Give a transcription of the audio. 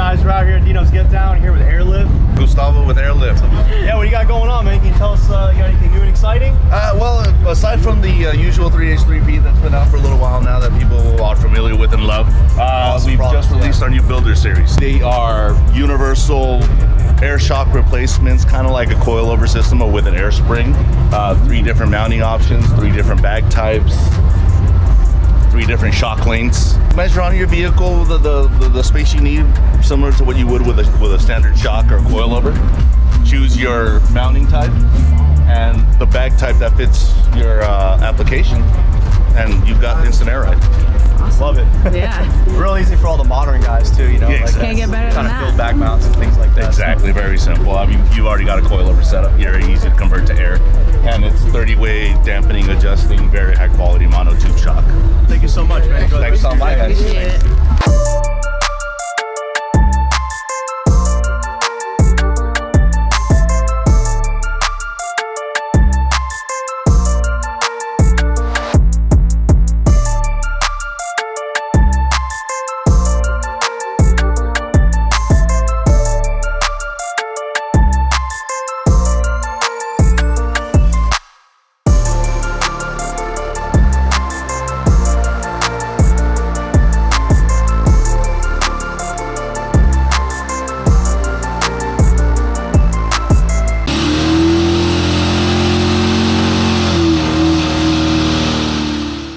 guys, we're out here at Dino's Gitdown here with Airlift. Gustavo with Airlift. Yeah, what do you got going on, man? Can you tell us, you got anything new and exciting? Well, aside from the usual 3H3B that's been out for a little while now that people are familiar with and love, we've just released our new Builder series. They are universal air shock replacements, kind of like a coilover system but with an air spring. 3 different mounting options, 3 different bag types, 3 different shock lengths. Measure on your vehicle the space you need, similar to what you would with a standard shock or coilover. Choose your mounting type and the bag type that fits your application, and you've got instant air ride. Awesome. Love it. Yeah. Real easy for all the modern guys too, you know. Yeah, exactly. Can't get better than kind of that. field back mounts and things like that. Exactly, very simple. I mean, you've already got a coilover setup here, easy to convert to air, and it's 30-way dampening, adjusting, very high quality monotube shock. Thank you so much, man. Enjoy the Thanks rest of so your much, day. guys. Appreciate it.